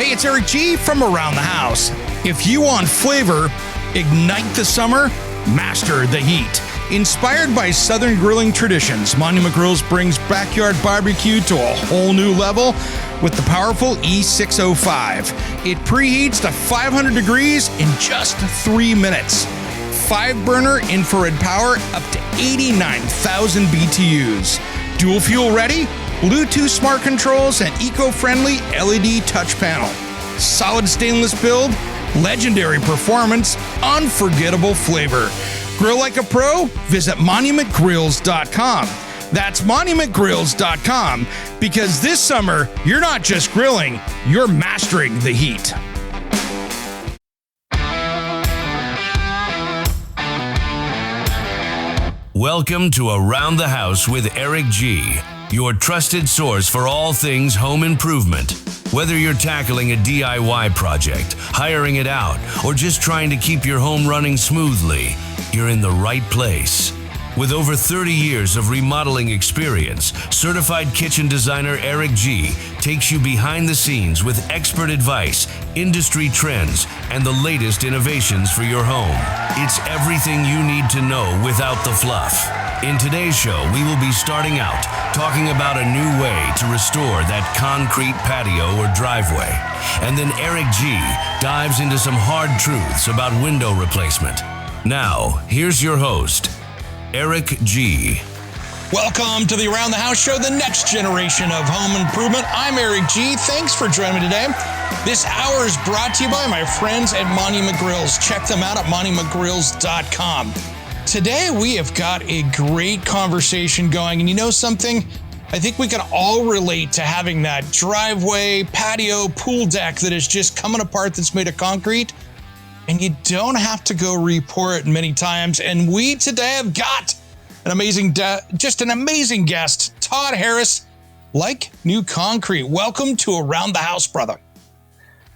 Hey, it's Eric G from Around the House. If you want flavor, ignite the summer, master the heat. Inspired by Southern grilling traditions, Monument Grills brings backyard barbecue to a whole new level with the powerful E605. It preheats to 500 degrees in just 3 minutes. 5-burner infrared power up to 89,000 BTUs. Dual fuel ready, Bluetooth smart controls, and eco-friendly LED touch panel. Solid stainless build, legendary performance, unforgettable flavor. Grill like a pro? Visit monumentgrills.com. That's monumentgrills.com, because this summer, you're not just grilling, you're mastering the heat. Welcome to Around the House with Eric G., your trusted source for all things home improvement. Whether you're tackling a DIY project, hiring it out, or just trying to keep your home running smoothly, you're in the right place. With over 30 years of remodeling experience, certified kitchen designer Eric G. takes you behind the scenes with expert advice, industry trends, and the latest innovations for your home. It's everything you need to know without the fluff. In today's show, we will be starting out talking about a new way to restore that concrete patio or driveway. And then Eric G. dives into some hard truths about window replacement. Now, here's your host, Eric G. Welcome to the Around the House show, the next generation of home improvement. I'm Eric G. Thanks for joining me today. This hour is brought to you by my friends at Monument Grills. Check them out at monumentgrills.com. Today, we have got a great conversation going. And you know something? I think we can all relate to having that driveway, patio, pool deck that is just coming apart that's made of concrete. And you don't have to go re-pour it many times. And we today have got an amazing guest, Todd Harris, like new concrete. Welcome to Around the House, brother.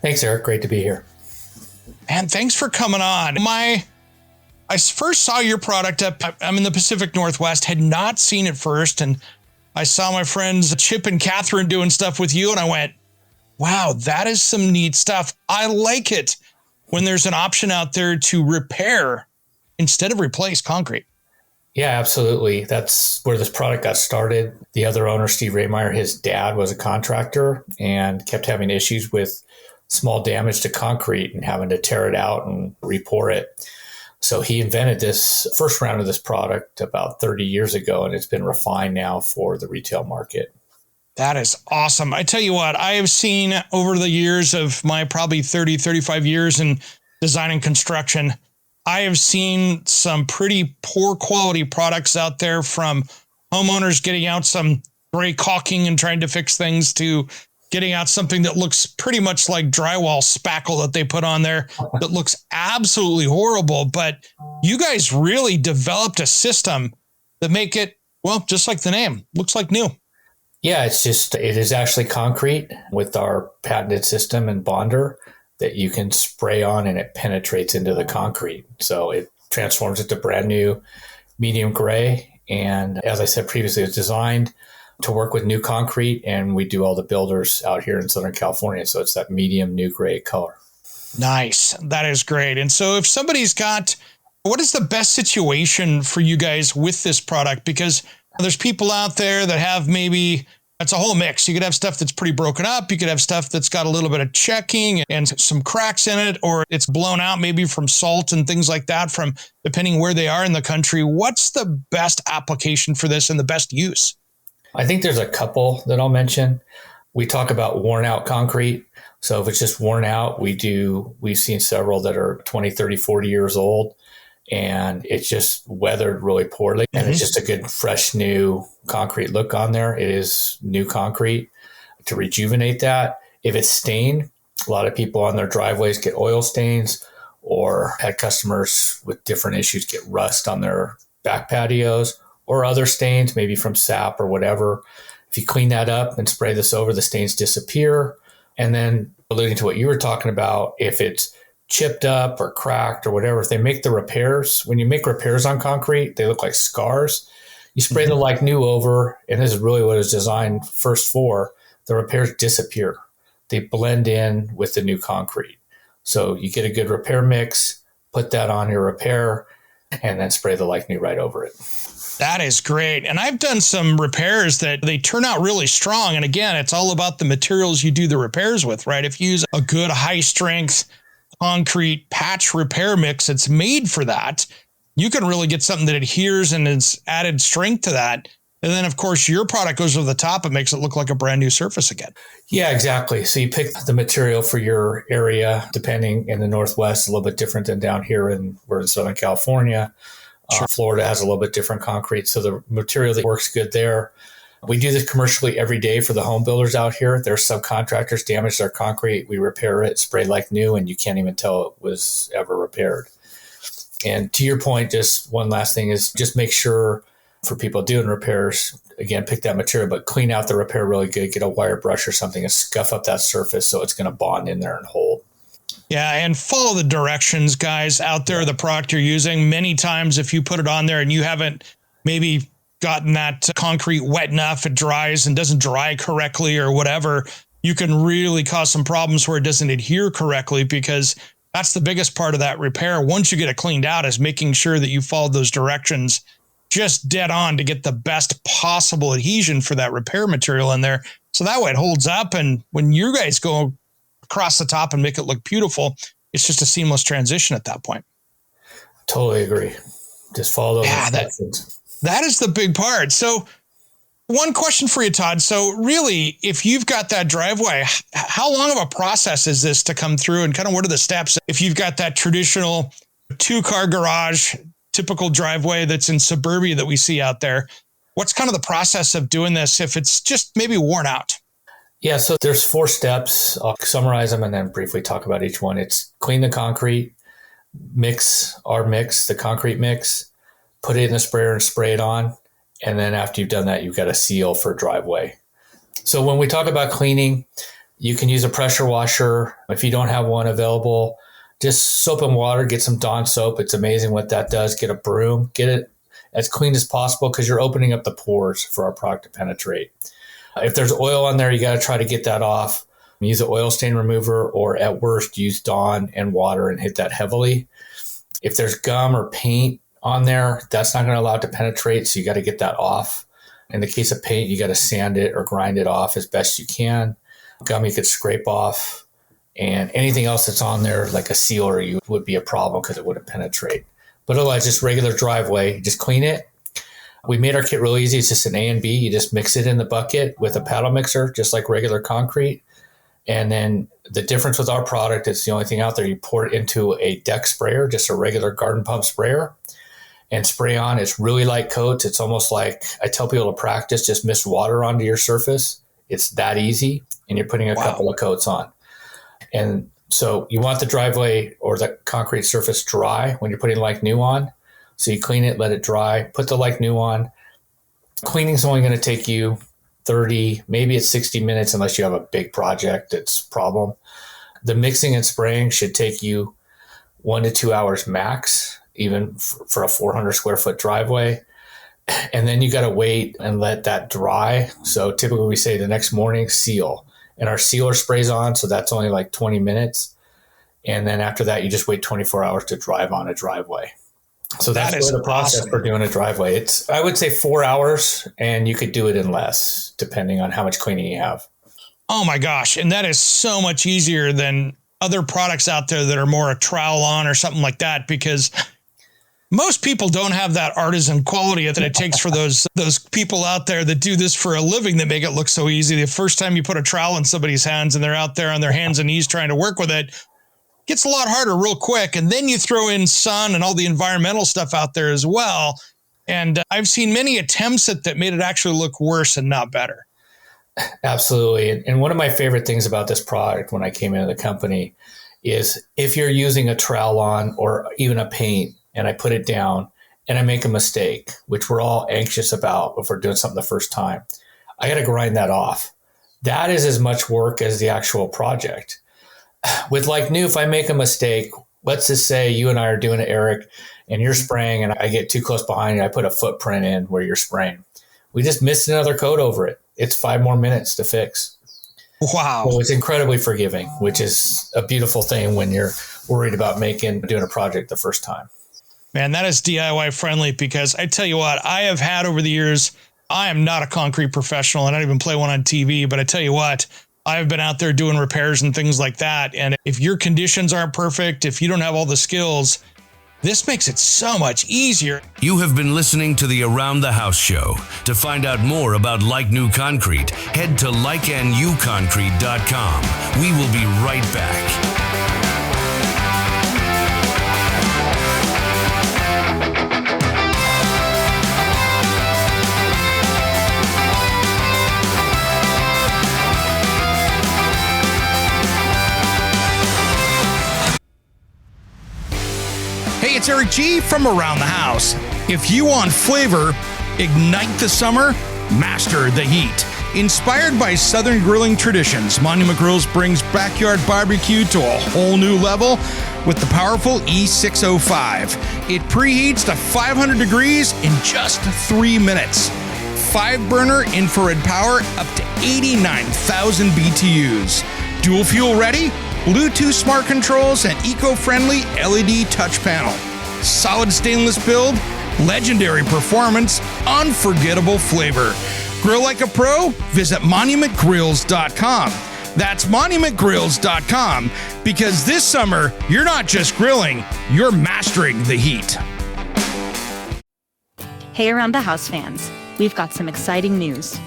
Thanks, Eric. Great to be here. And thanks for coming on. I first saw your product I'm in the Pacific Northwest, had not seen it first. And I saw my friends Chip and Catherine doing stuff with you. And I went, wow, that is some neat stuff. I like it when there's an option out there to repair instead of replace concrete. Yeah, absolutely. That's where this product got started. The other owner, Steve Raymeyer, his dad was a contractor and kept having issues with small damage to concrete and having to tear it out and re-pour it. So he invented this first round of this product about 30 years ago, and it's been refined now for the retail market. That is awesome. I tell you what, I have seen over the years of my probably 30, 35 years in design and construction, I have seen some pretty poor quality products out there, from homeowners getting out some gray caulking and trying to fix things to getting out something that looks pretty much like drywall spackle that they put on there that looks absolutely horrible. But you guys really developed a system that make it, well, just like the name, looks like new. Yeah, it is actually concrete with our patented system and bonder that you can spray on and it penetrates into the concrete. So it transforms it to brand new medium gray. And as I said previously, it's designed to work with new concrete, and we do all the builders out here in Southern California. So it's that medium new gray color. Nice. That is great. And so if somebody's got, what is the best situation for you guys with this product? Because there's people out there that have maybe, it's a whole mix. You could have stuff that's pretty broken up. You could have stuff that's got a little bit of checking and some cracks in it, or it's blown out maybe from salt and things like that, from depending where they are in the country. What's the best application for this and the best use? I think there's a couple that I'll mention. We talk about worn out concrete. So if it's just worn out, we've seen several that are 20, 30, 40 years old, and it's just weathered really poorly. And it's just a good, fresh, new concrete look on there. It is new concrete to rejuvenate that. If it's stained, a lot of people on their driveways get oil stains, or had customers with different issues get rust on their back patios, or other stains, maybe from sap or whatever. If you clean that up and spray this over, the stains disappear. And then, alluding to what you were talking about, if it's chipped up or cracked or whatever, if they make the repairs, when you make repairs on concrete, they look like scars. You spray the like new over, and this is really what it's designed first for, the repairs disappear. they blend in with the new concrete. So you get a good repair mix, put that on your repair, and then spray the like new right over it. That is great. And I've done some repairs that they turn out really strong. And again, it's all about the materials you do the repairs with, right? If you use a good high strength concrete patch repair mix that's made for that, you can really get something that adheres and is added strength to that. And then, of course, your product goes over the top and makes it look like a brand new surface again. Yeah, exactly. So you pick the material for your area, depending in the Northwest, a little bit different than down here we're in Southern California. Sure. Florida has a little bit different concrete. So the material that works good there. We do this commercially every day for the home builders out here. Their subcontractors damage their concrete. We repair it, spray like new, and you can't even tell it was ever repaired. And to your point, just one last thing is just make sure for people doing repairs, again, pick that material, but clean out the repair really good. Get a wire brush or something and scuff up that surface so it's going to bond in there and hold. Yeah, and follow the directions, guys, out there, the product you're using. Many times if you put it on there and you haven't maybe gotten that concrete wet enough, it dries and doesn't dry correctly or whatever, you can really cause some problems where it doesn't adhere correctly, because that's the biggest part of that repair. Once you get it cleaned out, is making sure that you follow those directions just dead on to get the best possible adhesion for that repair material in there. So that way it holds up. And when you guys go across the top and make it look beautiful, it's just a seamless transition at that point. Totally agree. Just follow those instructions. That is the big part. So one question for you, Todd. So really, if you've got that driveway, how long of a process is this to come through, and kind of what are the steps? If you've got that traditional 2-car garage, typical driveway that's in suburbia that we see out there, what's kind of the process of doing this if it's just maybe worn out? Yeah, so there's 4 steps. I'll summarize them and then briefly talk about each one. It's clean the concrete, mix the concrete mix, put it in the sprayer and spray it on. And then after you've done that, you've got a seal for driveway. So when we talk about cleaning, you can use a pressure washer. If you don't have one available, just soap and water, get some Dawn soap. It's amazing what that does. Get a broom, get it as clean as possible, because you're opening up the pores for our product to penetrate. If there's oil on there, you got to try to get that off. Use an oil stain remover, or at worst, use Dawn and water and hit that heavily. If there's gum or paint on there, that's not going to allow it to penetrate, so you got to get that off. In the case of paint, you got to sand it or grind it off as best you can. Gum you could scrape off, and anything else that's on there, like a sealer, would be a problem because it wouldn't penetrate. But otherwise, just regular driveway, just clean it. We made our kit real easy. It's just an A and B. You just mix it in the bucket with a paddle mixer, just like regular concrete. And then the difference with our product, it's the only thing out there, you pour it into a deck sprayer, just a regular garden pump sprayer, and spray on. It's really light coats. It's almost like, I tell people to practice, just mist water onto your surface. It's that easy. And you're putting a couple of coats on. And so you want the driveway or the concrete surface dry when you're putting like new on. So you clean it, let it dry, put the like new on. Cleaning is only going to take you 30, maybe it's 60 minutes unless you have a big project that's a problem. The mixing and spraying should take you 1 to 2 hours max, even for a 400 square foot driveway. And then you got to wait and let that dry. So typically we say the next morning, seal. And our sealer sprays on, so that's only like 20 minutes. And then after that, you just wait 24 hours to drive on a driveway. So that's really the process for doing a driveway. It's, I would say, 4 hours, and you could do it in less, depending on how much cleaning you have. Oh my gosh. And that is so much easier than other products out there that are more a trowel on or something like that, because most people don't have that artisan quality that it takes for those people out there that do this for a living that make it look so easy. The first time you put a trowel in somebody's hands and they're out there on their hands and knees trying to work with it, gets a lot harder real quick. And then you throw in sun and all the environmental stuff out there as well. And I've seen many attempts at that made it actually look worse and not better. Absolutely. And one of my favorite things about this product when I came into the company is if you're using a trowel on or even a paint and I put it down and I make a mistake, which we're all anxious about if we're doing something the first time, I got to grind that off. That is as much work as the actual project. With like new, if I make a mistake, let's just say you and I are doing it, Eric, and you're spraying and I get too close behind you, I put a footprint in where you're spraying. We just missed another coat over it. It's 5 more minutes to fix. Wow. So it's incredibly forgiving, which is a beautiful thing when you're worried about doing a project the first time. Man, that is DIY friendly, because I tell you what, I have had over the years, I am not a concrete professional and I don't even play one on TV, but I tell you what, I've been out there doing repairs and things like that. And if your conditions aren't perfect, if you don't have all the skills, this makes it so much easier. You have been listening to the Around the House show. To find out more about Like New Concrete, head to likeinewconcrete.com. We will be right back. Hey, it's Eric G from Around the House. If you want flavor, ignite the summer, master the heat. Inspired by Southern grilling traditions, Monument Grills brings backyard barbecue to a whole new level with the powerful E605. It preheats to 500 degrees in just 3 minutes. 5-burner infrared power up to 89,000 BTUs. Dual fuel ready, Bluetooth smart controls, and eco-friendly LED touch panel. Solid stainless build, legendary performance, unforgettable flavor. Grill like a pro? Visit monumentgrills.com. That's monumentgrills.com, because this summer, you're not just grilling, you're mastering the heat. Hey, Around the House fans, we've got some exciting news.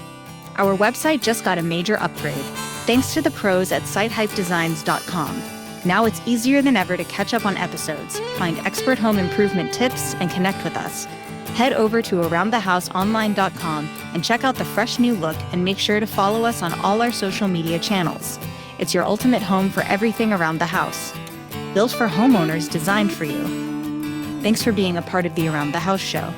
Our website just got a major upgrade, thanks to the pros at sitehypedesigns.com. Now it's easier than ever to catch up on episodes, find expert home improvement tips, and connect with us. Head over to aroundthehouseonline.com and check out the fresh new look, and make sure to follow us on all our social media channels. It's your ultimate home for everything around the house. Built for homeowners, designed for you. Thanks for being a part of the Around the House show.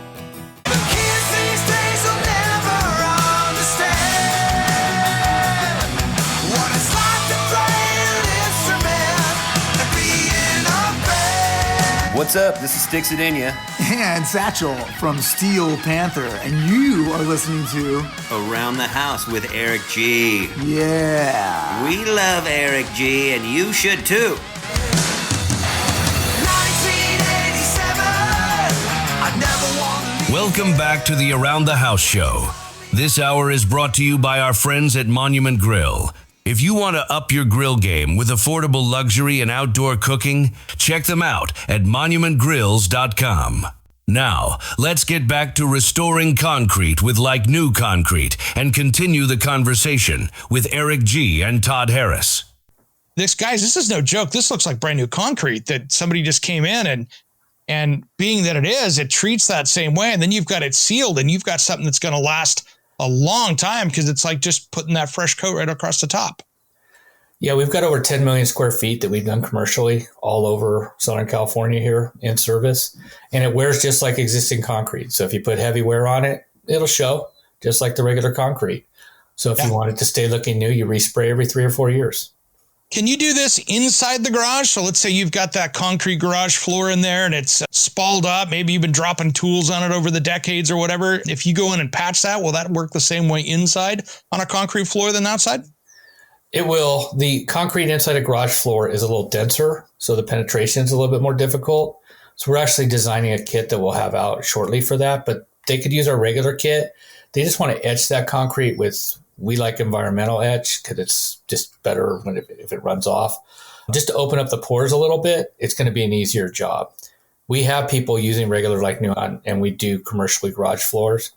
What's up? This is Sticks It In Ya. And Satchel from Steel Panther, and you are listening to Around the House with Eric G. Yeah. We love Eric G, and you should too. 1987, welcome back to the Around the House show. This hour is brought to you by our friends at Monument Grill. If you want to up your grill game with affordable luxury and outdoor cooking, check them out at monumentgrills.com. Now, let's get back to restoring concrete with Like New Concrete and continue the conversation with Eric G. and Todd Harris. This is no joke. This looks like brand new concrete that somebody just came in, and being that it treats that same way. And then you've got it sealed, and you've got something that's going to last a long time, because it's like just putting that fresh coat right across the top. Yeah, we've got over 10 million square feet that we've done commercially all over Southern California here in service. And it wears just like existing concrete. So if you put heavy wear on it, it'll show just like the regular concrete. So if you want it to stay looking new, you respray every 3 or 4 years. Can you do this inside the garage? So let's say you've got that concrete garage floor in there and it's spalled up. Maybe you've been dropping tools on it over the decades or whatever. If you go in and patch that, will that work the same way inside on a concrete floor than outside? It will. The concrete inside a garage floor is a little denser, so the penetration is a little bit more difficult. So we're actually designing a kit that we'll have out shortly for that, but they could use our regular kit. They just want to etch that concrete with, we like environmental etch because it's just better if it runs off. Just to open up the pores a little bit, it's going to be an easier job. We have people using regular Like New on, and we do commercially garage floors.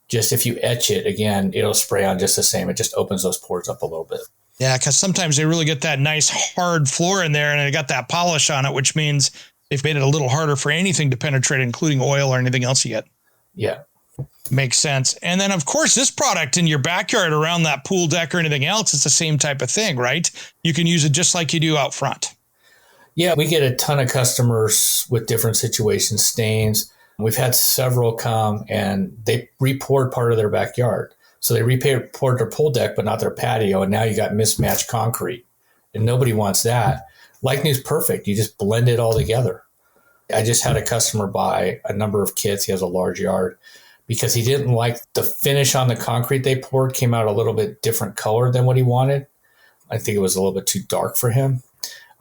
Just if you etch it, again, it'll spray on just the same. It just opens those pores up a little bit. Yeah, because sometimes they really get that nice hard floor in there and they got that polish on it, which means they've made it a little harder for anything to penetrate, including oil or anything else you get. Yeah. Makes sense. And then, of course, this product in your backyard around that pool deck or anything else, it's the same type of thing, right? You can use it just like you do out front. Yeah, we get a ton of customers with different situations, stains. We've had several come and they re-poured part of their backyard. So they re-poured their pool deck, but not their patio. And now you got mismatched concrete and nobody wants that. Like New's perfect. You just blend it all together. I just had a customer buy a number of kits. He has a large yard because he didn't like the finish on the concrete they poured came out a little bit different color than what he wanted. I think it was a little bit too dark for him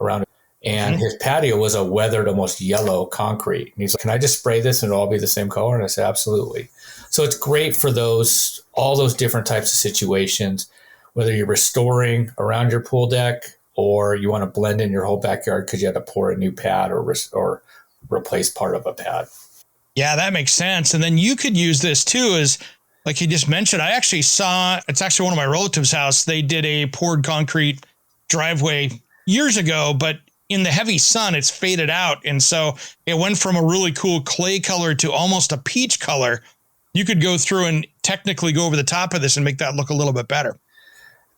around. And his patio was a weathered, almost yellow concrete. And he's like, can I just spray this and it'll all be the same color? And I said, absolutely. So it's great for all those different types of situations, whether you're restoring around your pool deck or you want to blend in your whole backyard because you had to pour a new pad or replace part of a pad. Yeah, that makes sense. And then you could use this too as, like you just mentioned, I actually saw, it's actually one of my relatives' house. They did a poured concrete driveway years ago, but in the heavy sun, it's faded out. And so it went from a really cool clay color to almost a peach color. You could go through and technically go over the top of this and make that look a little bit better.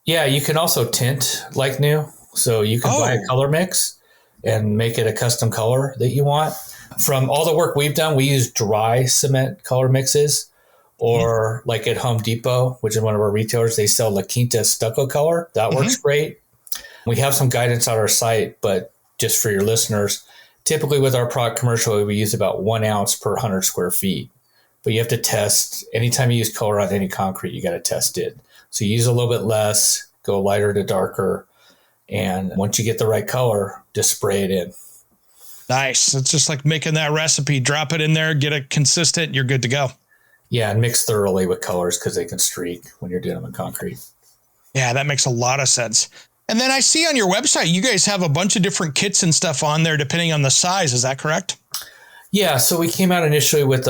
Yeah, you can also tint like new. So you can buy a color mix and make it a custom color that you want. From all the work we've done, we use dry cement color mixes, or like at Home Depot, which is one of our retailers, they sell La Quinta stucco color. That works great. We have some guidance on our site, but just for your listeners, typically with our product commercially, we use about 1 ounce per 100 square feet. But you have to test, anytime you use color on any concrete, you got to test it. So you use a little bit less, go lighter to darker. And once you get the right color, just spray it in. Nice. It's just like making that recipe, drop it in there, get it consistent, you're good to go. Yeah, and mix thoroughly with colors because they can streak when you're doing them in concrete. Yeah, that makes a lot of sense. And then I see on your website, you guys have a bunch of different kits and stuff on there depending on the size. Is that correct? Yeah, so we came out initially with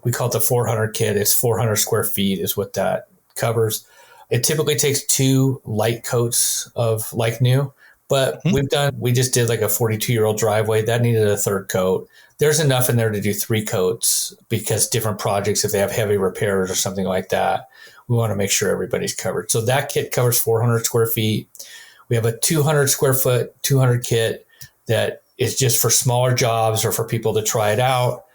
we call it the 400 kit. It's 400 square feet is what that covers. It typically takes 2 light coats of like new, but we just did like a 42-year-old driveway that needed a 3rd coat. There's enough in there to do 3 coats because different projects, if they have heavy repairs or something like that, we want to make sure everybody's covered. So that kit covers 400 square feet. We have a 200 square foot, 200 kit that is just for smaller jobs or for people to try it out.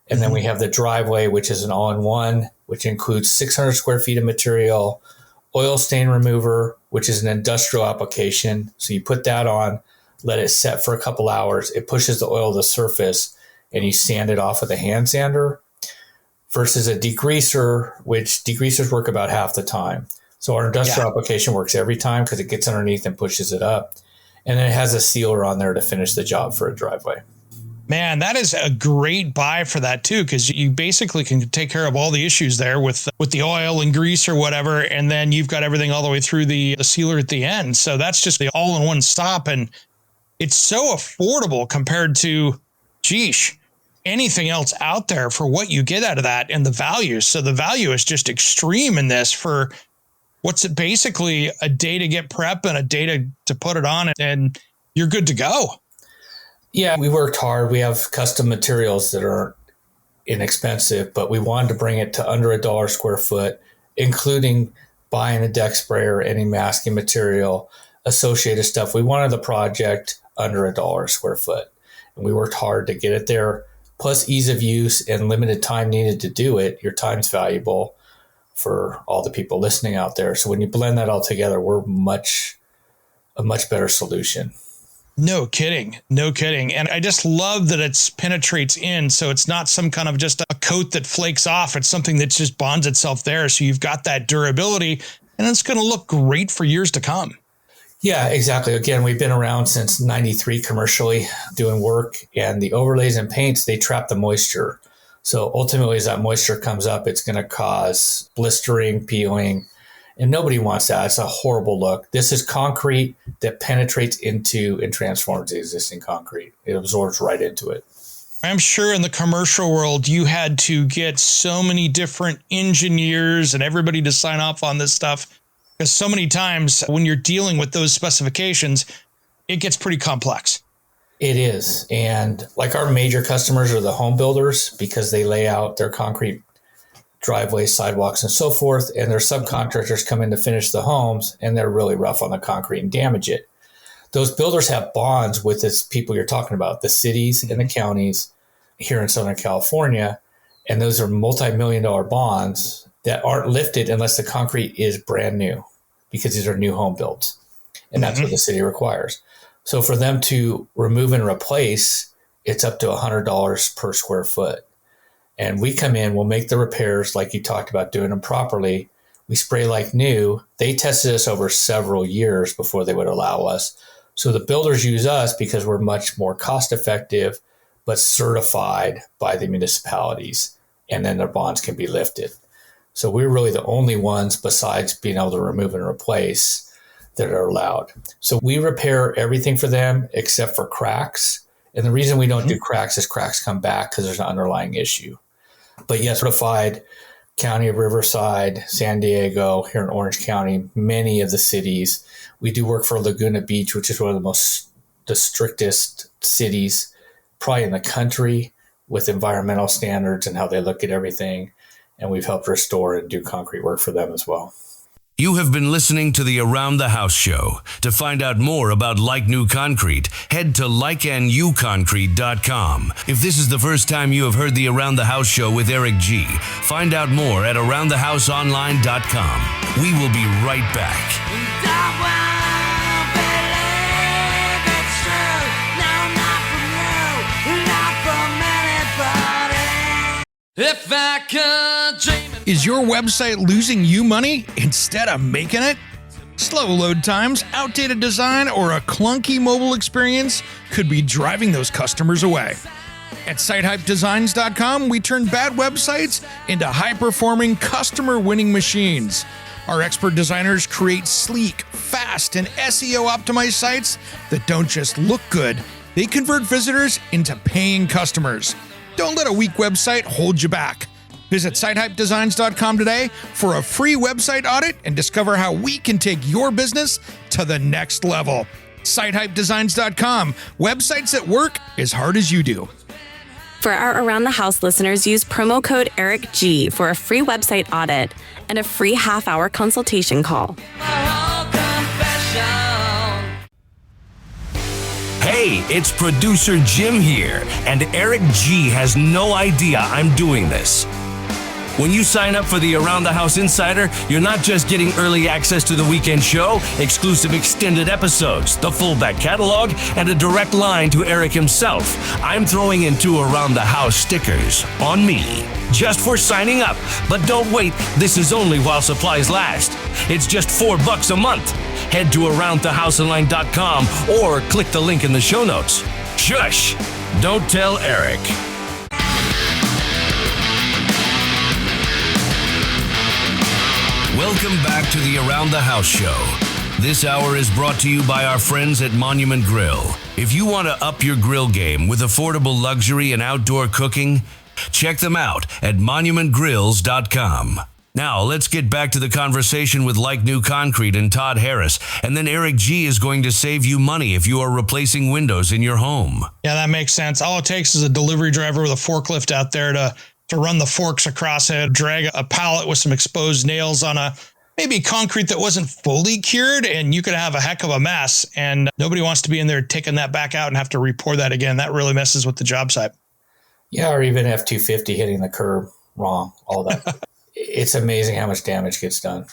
And then we have the driveway, which is an all-in-one, which includes 600 square feet of material, oil stain remover, which is an industrial application. So you put that on, let it set for a couple hours. It pushes the oil to the surface and you sand it off with a hand sander, versus a degreaser, which degreasers work about half the time. So our industrial application works every time because it gets underneath and pushes it up. And then it has a sealer on there to finish the job for a driveway. Man, that is a great buy for that too, because you basically can take care of all the issues there with the oil and grease or whatever, and then you've got everything all the way through the sealer at the end. So that's just the all-in-one stop, and it's so affordable compared to, anything else out there for what you get out of that and the value. So the value is just extreme in this for what's it basically a day to get prep and a day to put it on, and you're good to go. Yeah, we worked hard. We have custom materials that are inexpensive, but we wanted to bring it to under $1 square foot, including buying a deck sprayer, any masking material, associated stuff. We wanted the project under $1 square foot, and we worked hard to get it there. Plus ease of use and limited time needed to do it. Your time's valuable for all the people listening out there. So when you blend that all together, we're a much better solution. No kidding. No kidding. And I just love that it penetrates in. So it's not some kind of just a coat that flakes off. It's something that just bonds itself there. So you've got that durability, and it's going to look great for years to come. Yeah, exactly. Again, we've been around since 93 commercially doing work, and the overlays and paints, they trap the moisture. So ultimately, as that moisture comes up, it's going to cause blistering, peeling, and nobody wants that. It's a horrible look. This is concrete that penetrates into and transforms the existing concrete. It absorbs right into it. I'm sure in the commercial world, you had to get so many different engineers and everybody to sign off on this stuff, because so many times when you're dealing with those specifications, it gets pretty complex. It is. And like our major customers are the home builders, because they lay out their concrete driveways, sidewalks, and so forth. And their subcontractors come in to finish the homes, and they're really rough on the concrete and damage it. Those builders have bonds with this people you're talking about, the cities and the counties here in Southern California. And those are multi-million-dollar bonds that aren't lifted unless the concrete is brand new, because these are new home builds. And that's what the city requires. So for them to remove and replace, it's up to $100 per square foot. And we come in, we'll make the repairs like you talked about, doing them properly. We spray like new. They tested us over several years before they would allow us. So the builders use us because we're much more cost effective, but certified by the municipalities, and then their bonds can be lifted. So we're really the only ones, besides being able to remove and replace, that are allowed. So we repair everything for them except for cracks. And the reason we don't do cracks is cracks come back because there's an underlying issue. But yes, certified County of Riverside, San Diego, here in Orange County, many of the cities. We do work for Laguna Beach, which is one of the strictest cities probably in the country with environmental standards and how they look at everything. And we've helped restore and do concrete work for them as well. You have been listening to the Around the House show. To find out more about Like New Concrete, head to likeandyouconcrete.com. If this is the first time you have heard the Around the House show with Eric G., find out more at aroundthehouseonline.com. We will be right back. If I could dream. Is your website losing you money instead of making it? Slow load times, outdated design, or a clunky mobile experience could be driving those customers away. At SiteHypeDesigns.com, we turn bad websites into high-performing, customer-winning machines. Our expert designers create sleek, fast, and SEO-optimized sites that don't just look good, they convert visitors into paying customers. Don't let a weak website hold you back. Visit SiteHypeDesigns.com today for a free website audit and discover how we can take your business to the next level. SiteHypeDesigns.com, websites that work as hard as you do. For our Around the House listeners, use promo code ERICG for a free website audit and a free half-hour consultation call. Hey, it's producer Jim here, and Eric G has no idea I'm doing this. When you sign up for the Around the House Insider, you're not just getting early access to the weekend show, exclusive extended episodes, the full back catalog, and a direct line to Eric himself. I'm throwing in 2 Around the House stickers on me, just for signing up. But don't wait, this is only while supplies last. It's just $4 a month. Head to aroundthehouseonline.com or click the link in the show notes. Shush! Don't tell Eric. Welcome back to the Around the House show. This hour is brought to you by our friends at Monument Grill. If you want to up your grill game with affordable luxury and outdoor cooking, check them out at monumentgrills.com. Now, let's get back to the conversation with Like New Concrete and Todd Harris, and then Eric G is going to save you money if you are replacing windows in your home. Yeah, that makes sense. All it takes is a delivery driver with a forklift out there to run the forks across it, drag a pallet with some exposed nails on a maybe concrete that wasn't fully cured, and you could have a heck of a mess. And nobody wants to be in there taking that back out and have to re-pour that again. That really messes with the job site. Yeah, or even F-250 hitting the curb wrong, all that. It's amazing how much damage gets done.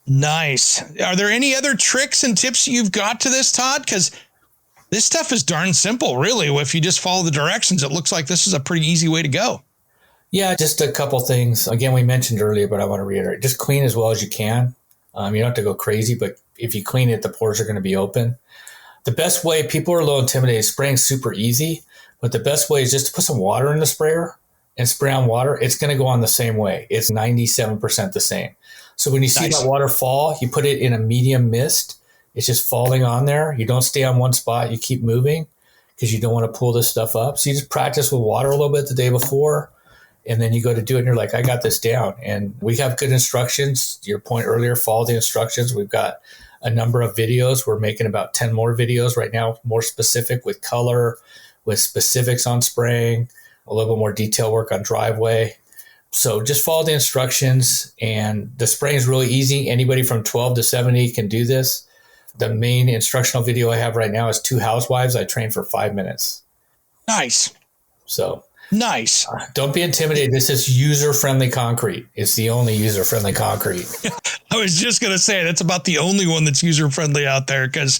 Nice. Are there any other tricks and tips you've got to this, Todd? Because this stuff is darn simple, really. If you just follow the directions, it looks like this is a pretty easy way to go. Yeah, just a couple things. Again, we mentioned earlier, but I want to reiterate, just clean as well as you can. You don't have to go crazy, but if you clean it, the pores are going to be open. The best way, people are a little intimidated, spraying super easy, but the best way is just to put some water in the sprayer and spray on water. It's going to go on the same way. It's 97% the same. So when you see that water fall, you put it in a medium mist. It's just falling on there. You don't stay on one spot. You keep moving because you don't want to pull this stuff up. So you just practice with water a little bit the day before, and then you go to do it and you're like, I got this down. And we have good instructions. To your point earlier, follow the instructions. We've got a number of videos. We're making about 10 more videos right now, more specific with color, with specifics on spraying, a little bit more detail work on driveway. So just follow the instructions, and the spraying is really easy. Anybody from 12 to 70 can do this. The main instructional video I have right now is 2 housewives I train for 5 minutes. Nice. So nice. Don't be intimidated. This is user-friendly concrete. It's the only user-friendly concrete. I was just going to say that's about the only one that's user-friendly out there, because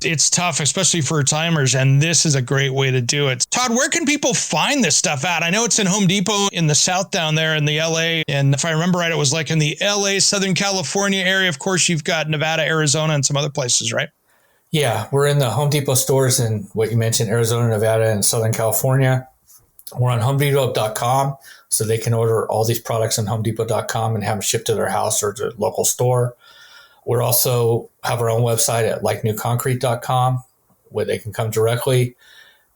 it's tough, especially for timers, and this is a great way to do it. Todd, where can people find this stuff at? I know it's in Home Depot in the South down there in the LA. And if I remember right, it was like in the LA, Southern California area. Of course, you've got Nevada, Arizona, and some other places, right? Yeah, we're in the Home Depot stores in what you mentioned, Arizona, Nevada, and Southern California. We're on HomeDepot.com, so they can order all these products on HomeDepot.com and have them shipped to their house or to a local store. We're also have our own website at LikeNewConcrete.com, where they can come directly.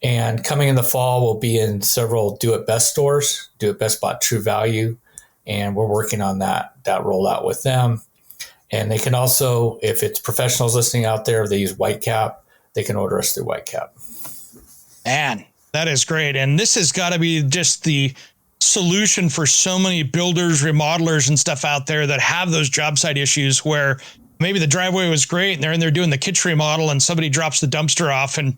And coming in the fall, we'll be in several Do It Best stores. Do It Best bought True Value, and we're working on that rollout with them. And they can also, if it's professionals listening out there, if they use Whitecap, they can order us through Whitecap. Man, that is great. And this has got to be just the solution for so many builders, remodelers, and stuff out there that have those job site issues where maybe the driveway was great and they're in there doing the kitchen remodel and somebody drops the dumpster off and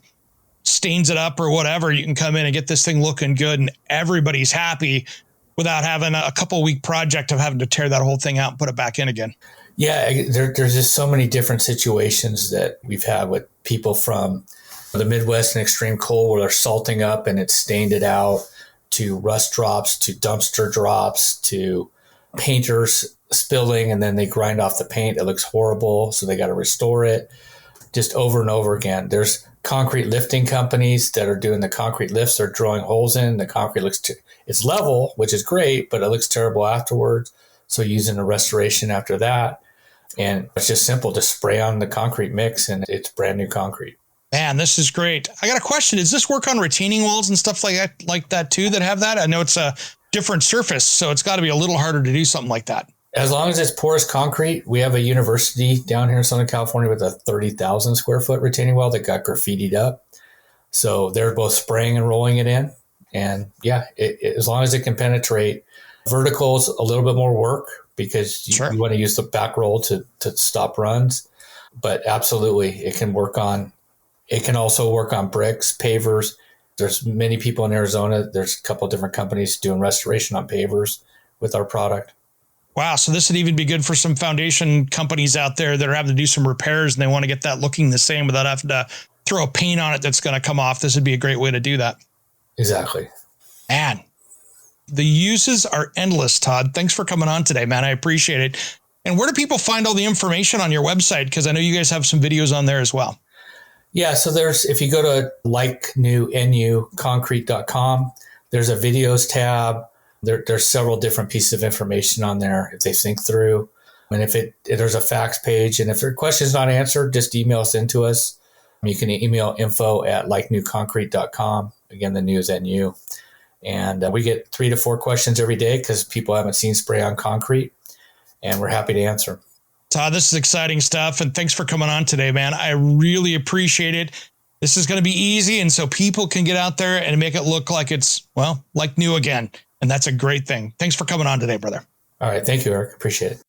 stains it up or whatever. You can come in and get this thing looking good and everybody's happy without having a couple week project of having to tear that whole thing out and put it back in again. Yeah, there's just so many different situations that we've had with people from the Midwest and extreme cold where they're salting up and it's stained it out, to rust drops, to dumpster drops, to painters spilling and then they grind off the paint. It looks horrible, so they got to restore it. Just over and over again. There's concrete lifting companies that are doing the concrete lifts. They're drilling holes in. The concrete it's level, which is great, but it looks terrible afterwards. So using a restoration after that. And it's just simple. Just spray on the concrete mix and it's brand new concrete. Man, this is great. I got a question. Does this work on retaining walls and stuff like that too that have that? I know it's a different surface, so it's got to be a little harder to do something like that. As long as it's porous concrete, we have a university down here in Southern California with a 30,000 square foot retaining wall that got graffitied up. So they're both spraying and rolling it in. And yeah, as long as it can penetrate, vertical is a little bit more work because you want to use the back roll to stop runs. But absolutely, it can also work on bricks, pavers. There's many people in Arizona. There's a couple of different companies doing restoration on pavers with our product. Wow. So this would even be good for some foundation companies out there that are having to do some repairs and they want to get that looking the same without having to throw a paint on it that's going to come off. This would be a great way to do that. Exactly. Man, the uses are endless, Todd. Thanks for coming on today, man. I appreciate it. And where do people find all the information on your website? Because I know you guys have some videos on there as well. Yeah. So if you go to LikeNewConcrete.com, there's a videos tab. There's several different pieces of information on there if they think through. And if there's a facts page, and if your question's not answered, just email us into us. You can email info@likenewconcrete.com. Again, the new is NU. And we get 3 to 4 questions every day because people haven't seen spray on concrete, and we're happy to answer. Todd, this is exciting stuff. And thanks for coming on today, man. I really appreciate it. This is going to be easy. And so people can get out there and make it look like it's, well, like new again. And that's a great thing. Thanks for coming on today, brother. All right. Thank you, Eric. Appreciate it.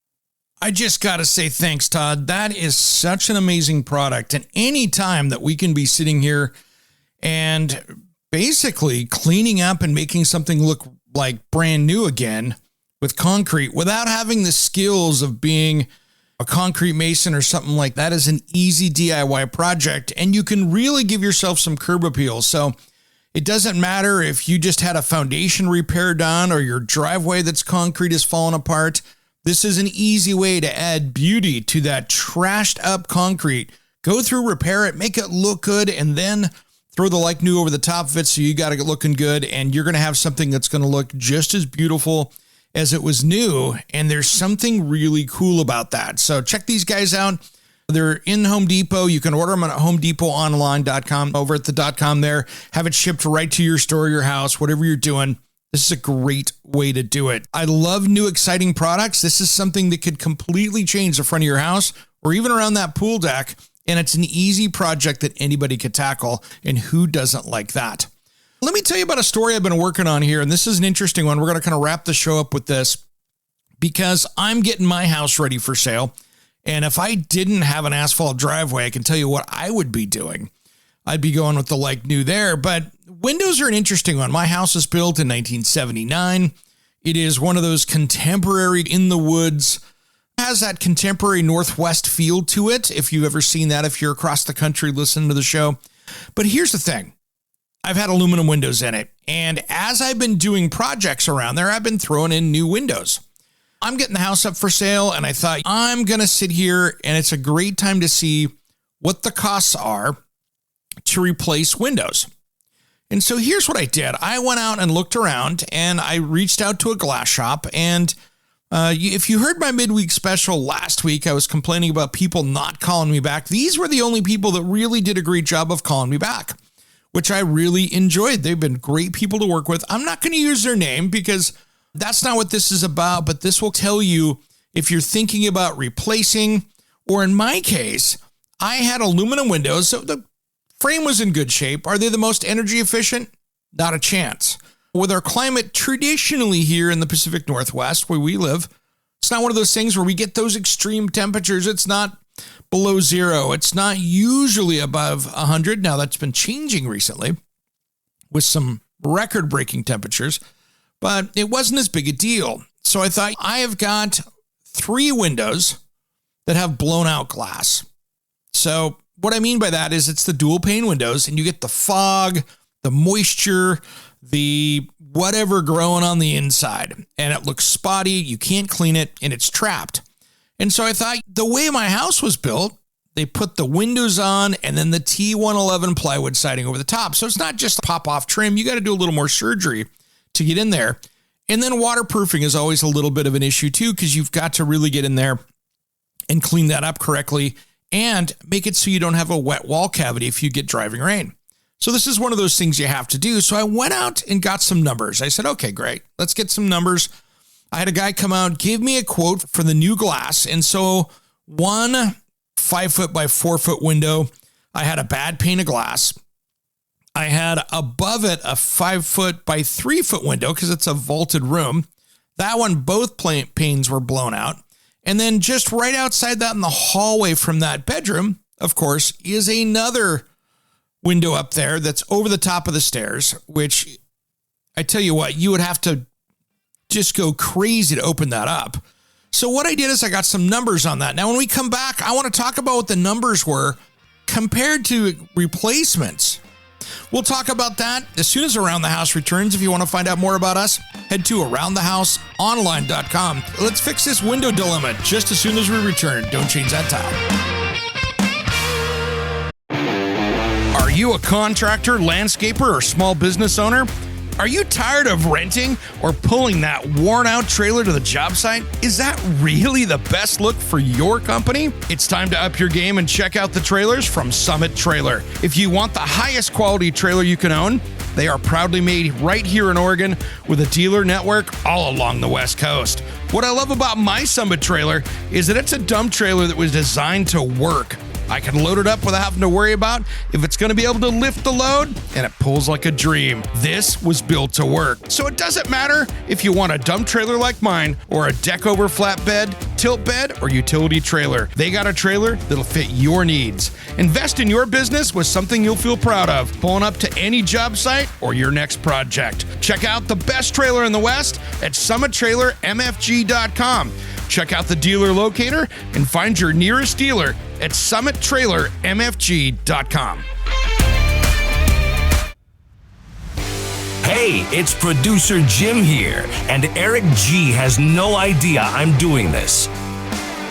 I just got to say thanks, Todd. That is such an amazing product. And any time that we can be sitting here and basically cleaning up and making something look like brand new again with concrete without having the skills of being a concrete mason or something like that is an easy DIY project. And you can really give yourself some curb appeal. So it doesn't matter if you just had a foundation repair done or your driveway that's concrete is falling apart. This is an easy way to add beauty to that trashed up concrete. Go through, repair it, make it look good, and then throw the like new over the top of it so you got it looking good, and you're going to have something that's going to look just as beautiful as it was new, and there's something really cool about that. So check these guys out. They're in Home Depot. You can order them at HomeDepotOnline.com, over at the .com there. Have it shipped right to your store, your house, whatever you're doing. This is a great way to do it. I love new, exciting products. This is something that could completely change the front of your house or even around that pool deck. And it's an easy project that anybody could tackle. And who doesn't like that? Let me tell you about a story I've been working on here. And this is an interesting one. We're going to kind of wrap the show up with this because I'm getting my house ready for sale. And if I didn't have an asphalt driveway, I can tell you what I would be doing. I'd be going with the like new there. But windows are an interesting one. My house was built in 1979. It is one of those contemporary in the woods, has that contemporary Northwest feel to it. If you've ever seen that, if you're across the country listening to the show. But here's the thing. I've had aluminum windows in it. And as I've been doing projects around there, I've been throwing in new windows. I'm getting the house up for sale, and I thought I'm going to sit here, and it's a great time to see what the costs are to replace windows. And so here's what I did. I went out and looked around, and I reached out to a glass shop. And if you heard my midweek special last week, I was complaining about people not calling me back. These were the only people that really did a great job of calling me back, which I really enjoyed. They've been great people to work with. I'm not going to use their name because that's not what this is about, but this will tell you if you're thinking about replacing, or in my case, I had aluminum windows, so the frame was in good shape. Are they the most energy efficient? Not a chance. With our climate traditionally here in the Pacific Northwest where we live, it's not one of those things where we get those extreme temperatures. It's not below zero. It's not usually above 100. Now that's been changing recently with some record-breaking temperatures, but it wasn't as big a deal. So I thought, I have got 3 windows that have blown out glass. So what I mean by that is it's the dual pane windows, and you get the fog, the moisture, the whatever growing on the inside, and it looks spotty. You can't clean it, and it's trapped. And so I thought, the way my house was built, they put the windows on and then the T111 plywood siding over the top. So it's not just pop off trim. You got to do a little more surgery to get in there. And then waterproofing is always a little bit of an issue too, because you've got to really get in there and clean that up correctly and make it so you don't have a wet wall cavity if you get driving rain. So this is one of those things you have to do. So I went out and got some numbers. I said, okay, great. Let's get some numbers. I had a guy come out, give me a quote for the new glass. And so one 5-foot by 4-foot window, I had a bad pane of glass. I had above it a 5-foot by 3-foot window because it's a vaulted room. That one, both panes were blown out. And then just right outside that in the hallway from that bedroom, of course, is another window up there that's over the top of the stairs, which I tell you what, you would have to just go crazy to open that up. So what I did is I got some numbers on that. Now, when we come back, I want to talk about what the numbers were compared to replacements. We'll talk about that as soon as Around the House returns. If you want to find out more about us, head to aroundthehouseonline.com. Let's fix this window dilemma just as soon as we return. Don't change that tile. Are you a contractor, landscaper, or small business owner? Are you tired of renting or pulling that worn-out trailer to the job site? Is that really the best look for your company? It's time to up your game and check out the trailers from Summit Trailer. If you want the highest quality trailer you can own, they are proudly made right here in Oregon with a dealer network all along the West Coast. What I love about my Summit trailer is that it's a dump trailer that was designed to work. I can load it up without having to worry about if it's going to be able to lift the load, and it pulls like a dream. This was built to work. So it doesn't matter if you want a dump trailer like mine or a deck over flatbed, tilt bed, or utility trailer. They got a trailer that'll fit your needs. Invest in your business with something you'll feel proud of, pulling up to any job site or your next project. Check out the best trailer in the West at summittrailermfg.com. Check out the dealer locator and find your nearest dealer at summittrailermfg.com. Hey, it's producer Jim here, and Eric G has no idea I'm doing this.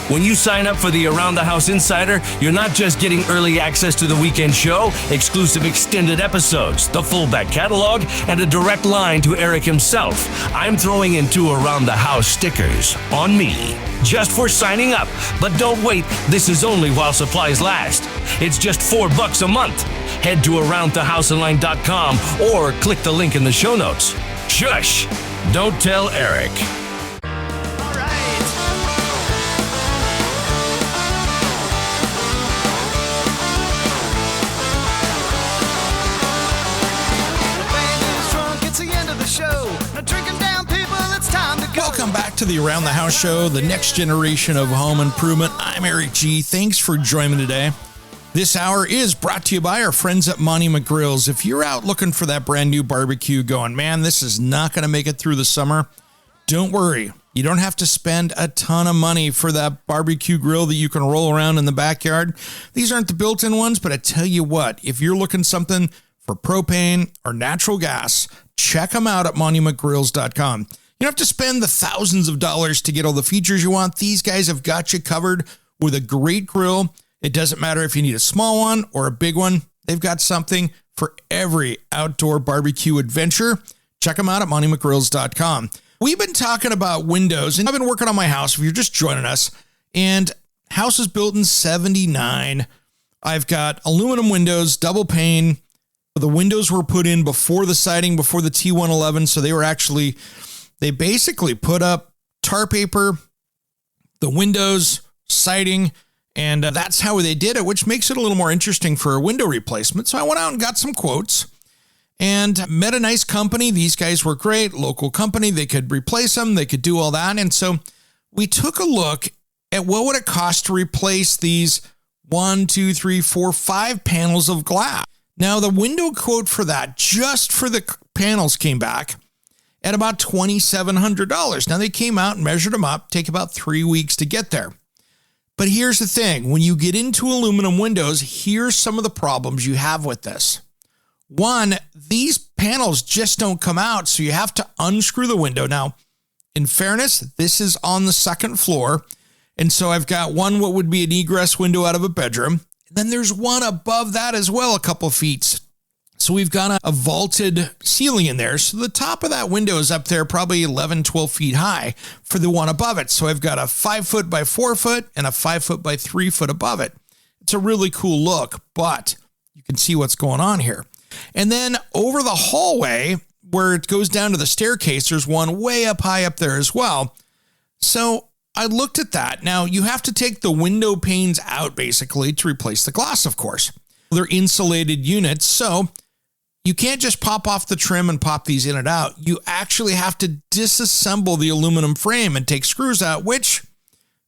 When you sign up for the Around the House Insider, you're not just getting early access to the weekend show, exclusive extended episodes, the full back catalog, and a direct line to Eric himself. I'm throwing in 2 Around the House stickers on me, just for signing up. But don't wait, this is only while supplies last. It's just $4 a month. Head to aroundthehouseonline.com or click the link in the show notes. Shush! Don't tell Eric. Welcome back to the Around the House show, the next generation of home improvement. I'm Eric G. Thanks for joining me today. This hour is brought to you by our friends at Monument Grills. If you're out looking for that brand new barbecue going, man, this is not going to make it through the summer, don't worry. You don't have to spend a ton of money for that barbecue grill that you can roll around in the backyard. These aren't the built-in ones, but I tell you what, if you're looking something for propane or natural gas, check them out at monumentgrills.com. You don't have to spend the thousands of dollars to get all the features you want. These guys have got you covered with a great grill. It doesn't matter if you need a small one or a big one. They've got something for every outdoor barbecue adventure. Check them out at monumentgrills.com. We've been talking about windows, and I've been working on my house if you're just joining us. And house was built in 79. I've got aluminum windows, double pane. The windows were put in before the siding, before the T111. So they basically put up tar paper, the windows, siding, and that's how they did it, which makes it a little more interesting for a window replacement. So I went out and got some quotes and met a nice company. These guys were great, local company. They could replace them. They could do all that. And so we took a look at what would it cost to replace these 5 panels of glass. Now, the window quote for that, just for the panels, came back at about $2,700. Now, they came out and measured them up, take about 3 weeks to get there. But here's the thing. When you get into aluminum windows, here's some of the problems you have with this. One, these panels just don't come out, so you have to unscrew the window. Now, in fairness, this is on the second floor, and so I've got one what would be an egress window out of a bedroom. Then there's one above that as well, a couple feet. So we've got a vaulted ceiling in there. So the top of that window is up there probably 11, 12 feet high for the one above it. So I've got a 5 foot by 4 foot and a 5 foot by 3 foot above it. It's a really cool look, but you can see what's going on here. And then over the hallway where it goes down to the staircase, there's one way up high up there as well. So I looked at that. Now you have to take the window panes out basically to replace the glass, of course. They're insulated units, so you can't just pop off the trim and pop these in and out. You actually have to disassemble the aluminum frame and take screws out, which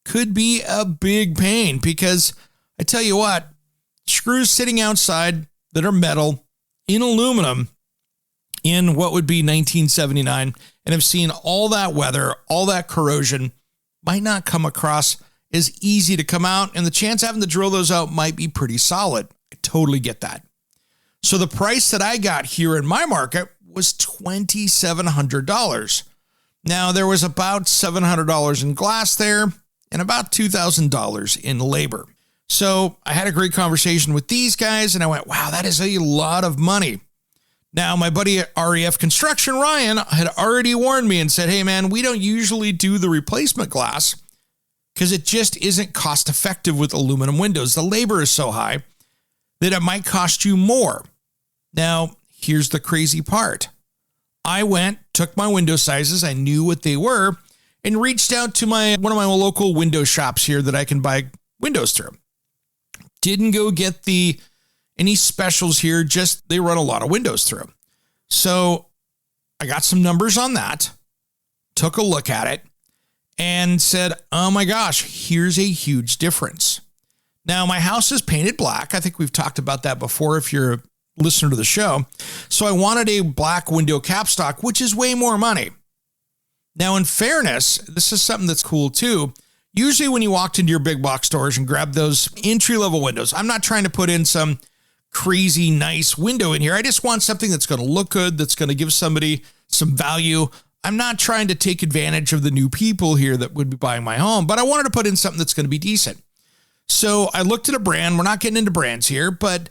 could be a big pain because I tell you what, screws sitting outside that are metal in aluminum in what would be 1979 and have seen all that weather, all that corrosion, might not come across as easy to come out, and the chance of having to drill those out might be pretty solid. I totally get that. So the price that I got here in my market was $2,700. Now, there was about $700 in glass there and about $2,000 in labor. So I had a great conversation with these guys, and I went, wow, that is a lot of money. Now, my buddy at REF Construction, Ryan, had already warned me and said, hey, man, we don't usually do the replacement glass because it just isn't cost effective with aluminum windows. The labor is so high that it might cost you more. Now, here's the crazy part. I went, took my window sizes, I knew what they were, and reached out to one of my local window shops here that I can buy windows through. Didn't go get any specials here, just they run a lot of windows through. So I got some numbers on that, took a look at it, and said, oh my gosh, here's a huge difference. Now, my house is painted black. I think we've talked about that before if you're a listener to the show. So I wanted a black window capstock, which is way more money. Now, in fairness, this is something that's cool too. Usually when you walked into your big box stores and grabbed those entry-level windows, I'm not trying to put in some crazy nice window in here. I just want something that's going to look good, that's going to give somebody some value. I'm not trying to take advantage of the new people here that would be buying my home, but I wanted to put in something that's going to be decent. So I looked at a brand. We're not getting into brands here, but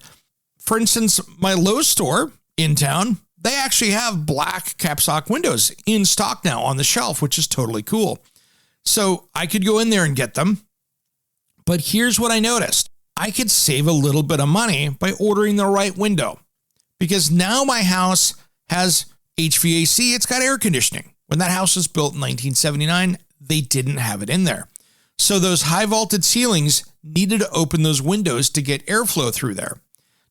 for instance, my Lowe's store in town, they actually have black capstock windows in stock now on the shelf, which is totally cool. So I could go in there and get them. But here's what I noticed. I could save a little bit of money by ordering the right window because now my house has HVAC. It's got air conditioning. When that house was built in 1979, they didn't have it in there. So those high vaulted ceilings needed to open those windows to get airflow through there.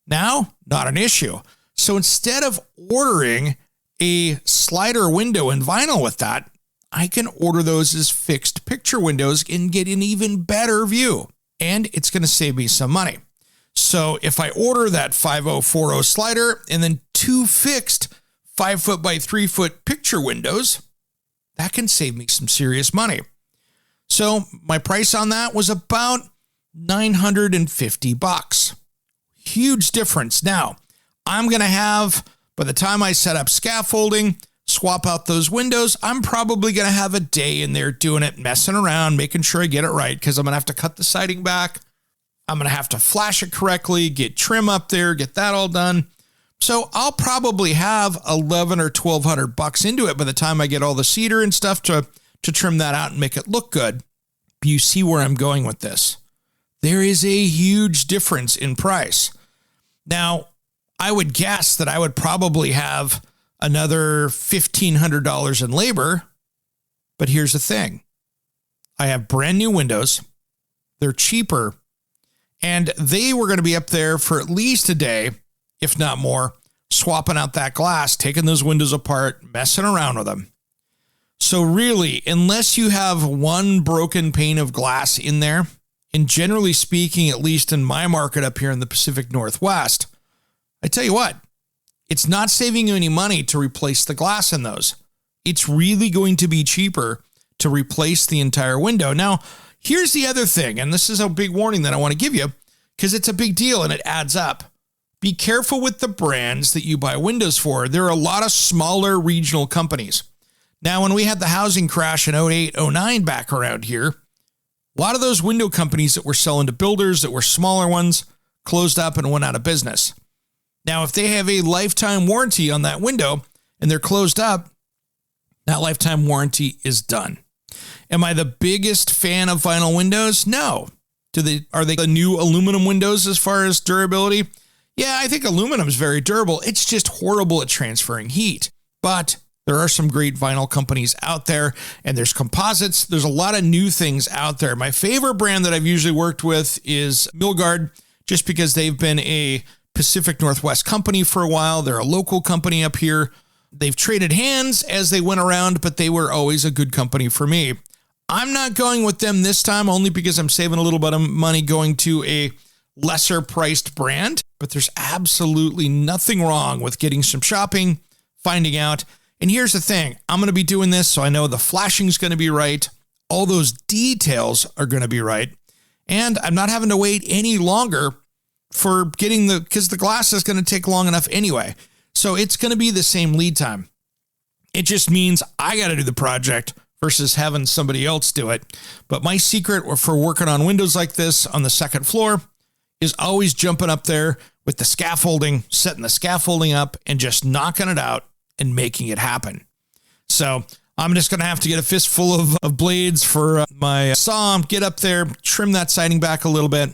Now, not an issue. So instead of ordering a slider window in vinyl with that, I can order those as fixed picture windows and get an even better view. And it's going to save me some money. So if I order that 5040 slider and then 2 fixed 5 foot by 3 foot picture windows, that can save me some serious money. So my price on that was about $950. Huge difference. Now, I'm going to have, by the time I set up scaffolding, swap out those windows, I'm probably going to have a day in there doing it, messing around, making sure I get it right, because I'm going to have to cut the siding back. I'm going to have to flash it correctly, get trim up there, get that all done. So I'll probably have $1,100 or $1,200 into it by the time I get all the cedar and stuff to trim that out and make it look good. You see where I'm going with this. There is a huge difference in price. Now, I would guess that I would probably have another $1,500 in labor, but here's the thing. I have brand new windows. They're cheaper, and they were going to be up there for at least a day, if not more, swapping out that glass, taking those windows apart, messing around with them. So really, unless you have one broken pane of glass in there, and generally speaking, at least in my market up here in the Pacific Northwest, I tell you what, it's not saving you any money to replace the glass in those. It's really going to be cheaper to replace the entire window. Now, here's the other thing, and this is a big warning that I want to give you because it's a big deal and it adds up. Be careful with the brands that you buy windows for. There are a lot of smaller regional companies. Now, when we had the housing crash in 08, 09 back around here, a lot of those window companies that were selling to builders that were smaller ones closed up and went out of business. Now, if they have a lifetime warranty on that window and they're closed up, that lifetime warranty is done. Am I the biggest fan of vinyl windows? No. Are they the new aluminum windows as far as durability? Yeah, I think aluminum is very durable. It's just horrible at transferring heat. But there are some great vinyl companies out there, and there's composites. There's a lot of new things out there. My favorite brand that I've usually worked with is Milgard, just because they've been a Pacific Northwest company for a while. They're a local company up here. They've traded hands as they went around, but they were always a good company for me. I'm not going with them this time only because I'm saving a little bit of money going to a lesser priced brand, but there's absolutely nothing wrong with getting some shopping, finding out. And here's the thing, I'm going to be doing this so I know the flashing is going to be right. All those details are going to be right. And I'm not having to wait any longer for getting because the glass is going to take long enough anyway. So it's going to be the same lead time. It just means I got to do the project versus having somebody else do it. But my secret for working on windows like this on the second floor is always jumping up there with the scaffolding, setting the scaffolding up and just knocking it out and making it happen. So I'm just going to have to get a fistful of blades for my saw, get up there, trim that siding back a little bit,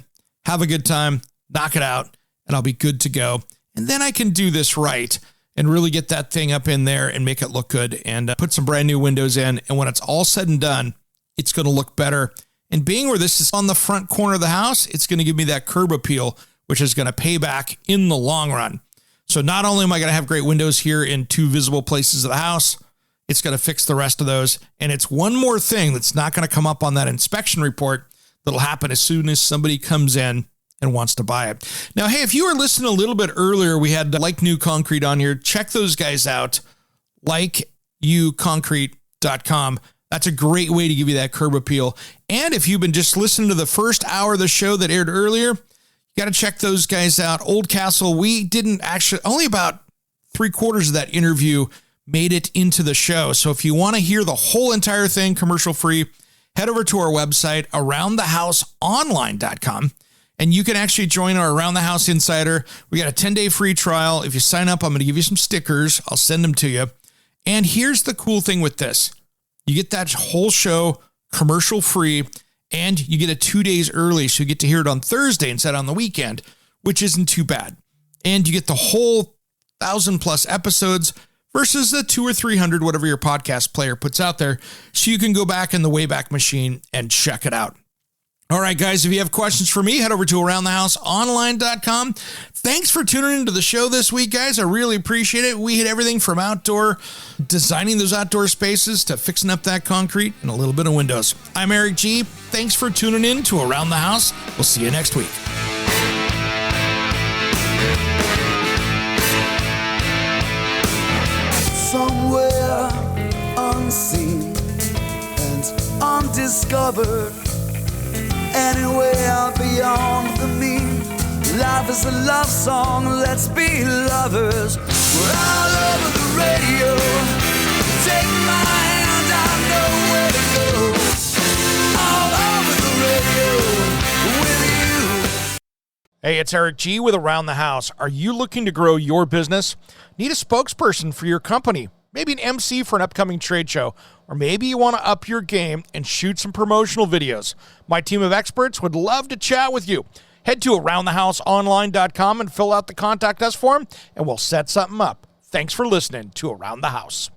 have a good time, knock it out, and I'll be good to go. And then I can do this right and really get that thing up in there and make it look good and put some brand new windows in. And when it's all said and done, it's going to look better. And being where this is on the front corner of the house, it's going to give me that curb appeal, which is going to pay back in the long run. So not only am I going to have great windows here in two visible places of the house, it's going to fix the rest of those. And it's one more thing that's not going to come up on that inspection report that'll happen as soon as somebody comes in and wants to buy it. Now, hey, if you were listening a little bit earlier, we had Like New Concrete on here. Check those guys out, likeyouconcrete.com. That's a great way to give you that curb appeal. And if you've been just listening to the first hour of the show that aired earlier, you got to check those guys out. Old Castle, we didn't actually, only about 3/4 of that interview made it into the show. So if you want to hear the whole entire thing commercial free, head over to our website, aroundthehouseonline.com. And you can actually join our Around the House Insider. We got a 10-day free trial. If you sign up, I'm going to give you some stickers. I'll send them to you. And here's the cool thing with this. You get that whole show commercial free, and you get it 2 days early. So you get to hear it on Thursday instead on the weekend, which isn't too bad. And you get the whole 1,000+ episodes versus the 200 or 300, whatever your podcast player puts out there. So you can go back in the Wayback Machine and check it out. All right, guys, if you have questions for me, head over to aroundthehouseonline.com. Thanks for tuning into the show this week, guys. I really appreciate it. We hit everything from outdoor, designing those outdoor spaces to fixing up that concrete and a little bit of windows. I'm Eric G. Thanks for tuning in to Around the House. We'll see you next week. Somewhere unseen and undiscovered, anywhere beyond the mean Life is a love song, let's be lovers. We're all over the radio. Take my hand, I know where to go. All over the radio with you. Hey, it's Eric G with Around the House. Are you looking to grow your business? Need a spokesperson for your company? Maybe an MC for an upcoming trade show? Or maybe you want to up your game and shoot some promotional videos? My team of experts would love to chat with you. Head to aroundthehouseonline.com and fill out the contact us form, and we'll set something up. Thanks for listening to Around the House.